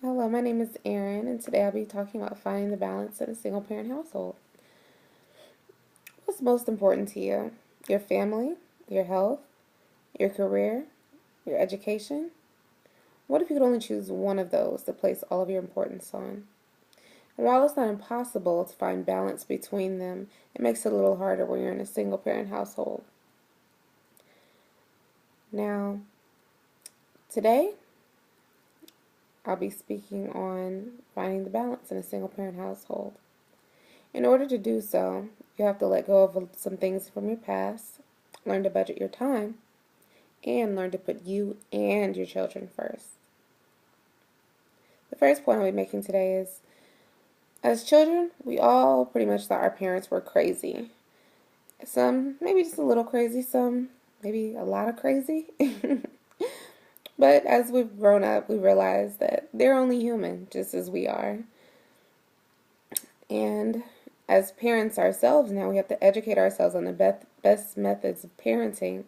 Hello, my name is Erin, and today I'll be talking about finding the balance in a single parent household. What's most important to you? Your family, your health, your career, your education? What if you could only choose one of those to place all of your importance on? And while it's not impossible to find balance between them, it makes it a little harder when you're in a single parent household. Now, today I'll be speaking on finding the balance in a single parent household. In order to do so, you have to let go of some things from your past, learn to budget your time, and learn to put you and your children first. The first point I'll be making today is as children, we all pretty much thought our parents were crazy. Some maybe just a little crazy, some maybe a lot of crazy. But as we've grown up, we realize that they're only human, just as we are. And as parents ourselves now, we have to educate ourselves on the best methods of parenting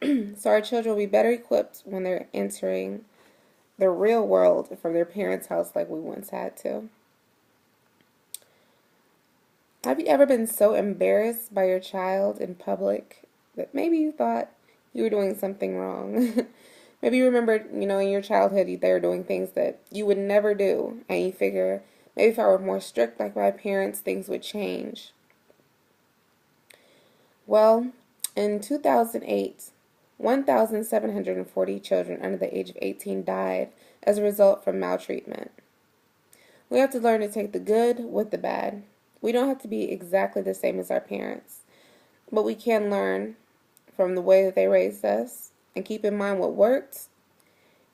so our children will be better equipped when they're entering the real world from their parents' house like we once had to. Have you ever been so embarrassed by your child in public that maybe you thought you were doing something wrong? Maybe you remembered, in your childhood they were doing things that you would never do, and you figure, maybe if I were more strict like my parents, things would change. Well, in 2008, 1,740 children under the age of 18 died as a result from maltreatment. We have to learn to take the good with the bad. We don't have to be exactly the same as our parents, but we can learn from the way that they raised us and keep in mind what worked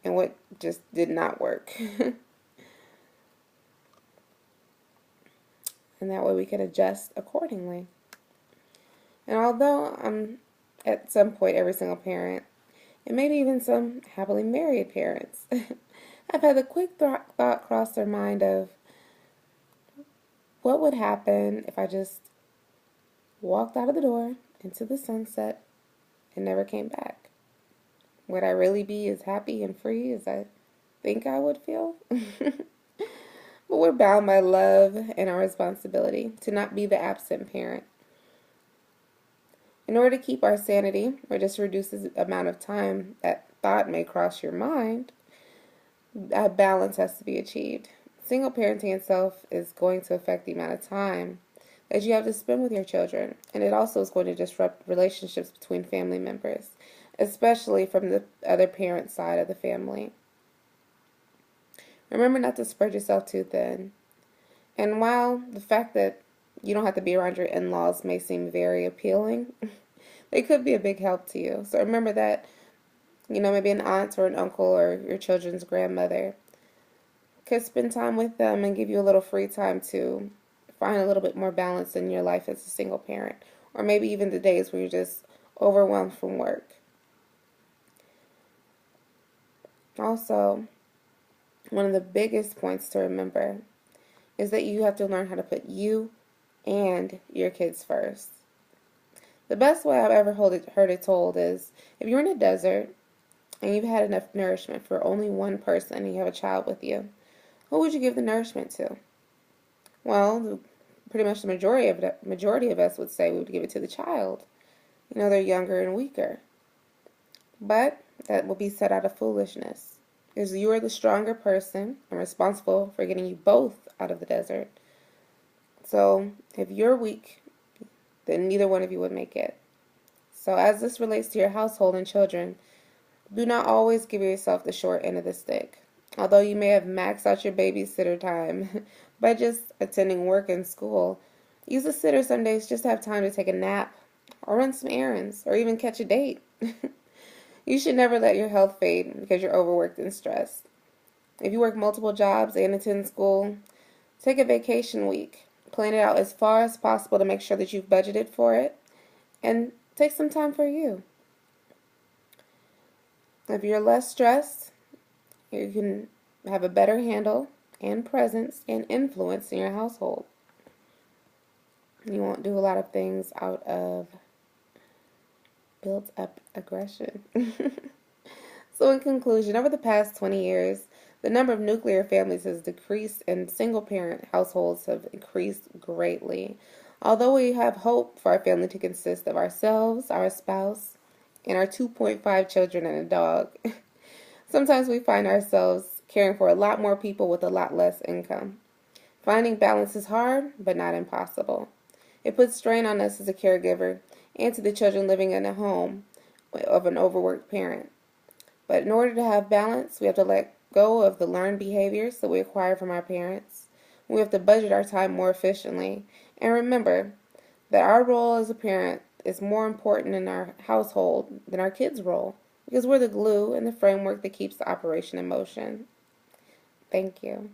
and what just did not work. And that way we can adjust accordingly. And although I'm at some point every single parent, and maybe even some happily married parents, I've had the quick thought cross their mind of what would happen if I just walked out of the door into the sunset and never came back? Would I really be as happy and free as I think I would feel? But we're bound by love and our responsibility to not be the absent parent. In order to keep our sanity, or just reduce the amount of time that thought may cross your mind, a balance has to be achieved. Single parenting itself is going to affect the amount of time that you have to spend with your children, and it also is going to disrupt relationships between family members, especially from the other parent side of the family. Remember not to spread yourself too thin. And while the fact that you don't have to be around your in-laws may seem very appealing, they could be a big help to you. So remember that, maybe an aunt or an uncle or your children's grandmother could spend time with them and give you a little free time to find a little bit more balance in your life as a single parent. Or maybe even the days where you're just overwhelmed from work. Also, one of the biggest points to remember is that you have to learn how to put you and your kids first. The best way I've ever heard it told is if you're in a desert and you've had enough nourishment for only one person and you have a child with you, who would you give the nourishment to? Well, pretty much the majority of us would say we would give it to the child. They're younger and weaker. But that will be said out of foolishness. Because you are the stronger person and responsible for getting you both out of the desert. So if you're weak, then neither one of you would make it. So as this relates to your household and children, do not always give yourself the short end of the stick. Although you may have maxed out your babysitter time by just attending work and school, use a sitter some days just to have time to take a nap or run some errands or even catch a date. You should never let your health fade because you're overworked and stressed. If you work multiple jobs and attend school, take a vacation week. Plan it out as far as possible to make sure that you've budgeted for it. And take some time for you. If you're less stressed, you can have a better handle and presence and influence in your household. You won't do a lot of things out of built up aggression. So in conclusion, over the past 20 years, The number of nuclear families has decreased and single parent households have increased greatly. Although we have hope for our family to consist of ourselves, our spouse, and our 2.5 children and a dog, sometimes we find ourselves caring for a lot more people with a lot less income. Finding balance is hard, but not impossible. It puts strain on us as a caregiver and to the children living in a home of an overworked parent. But in order to have balance, we have to let go of the learned behaviors that we acquire from our parents. We have to budget our time more efficiently. And remember that our role as a parent is more important in our household than our kids' role because we're the glue and the framework that keeps the operation in motion. Thank you.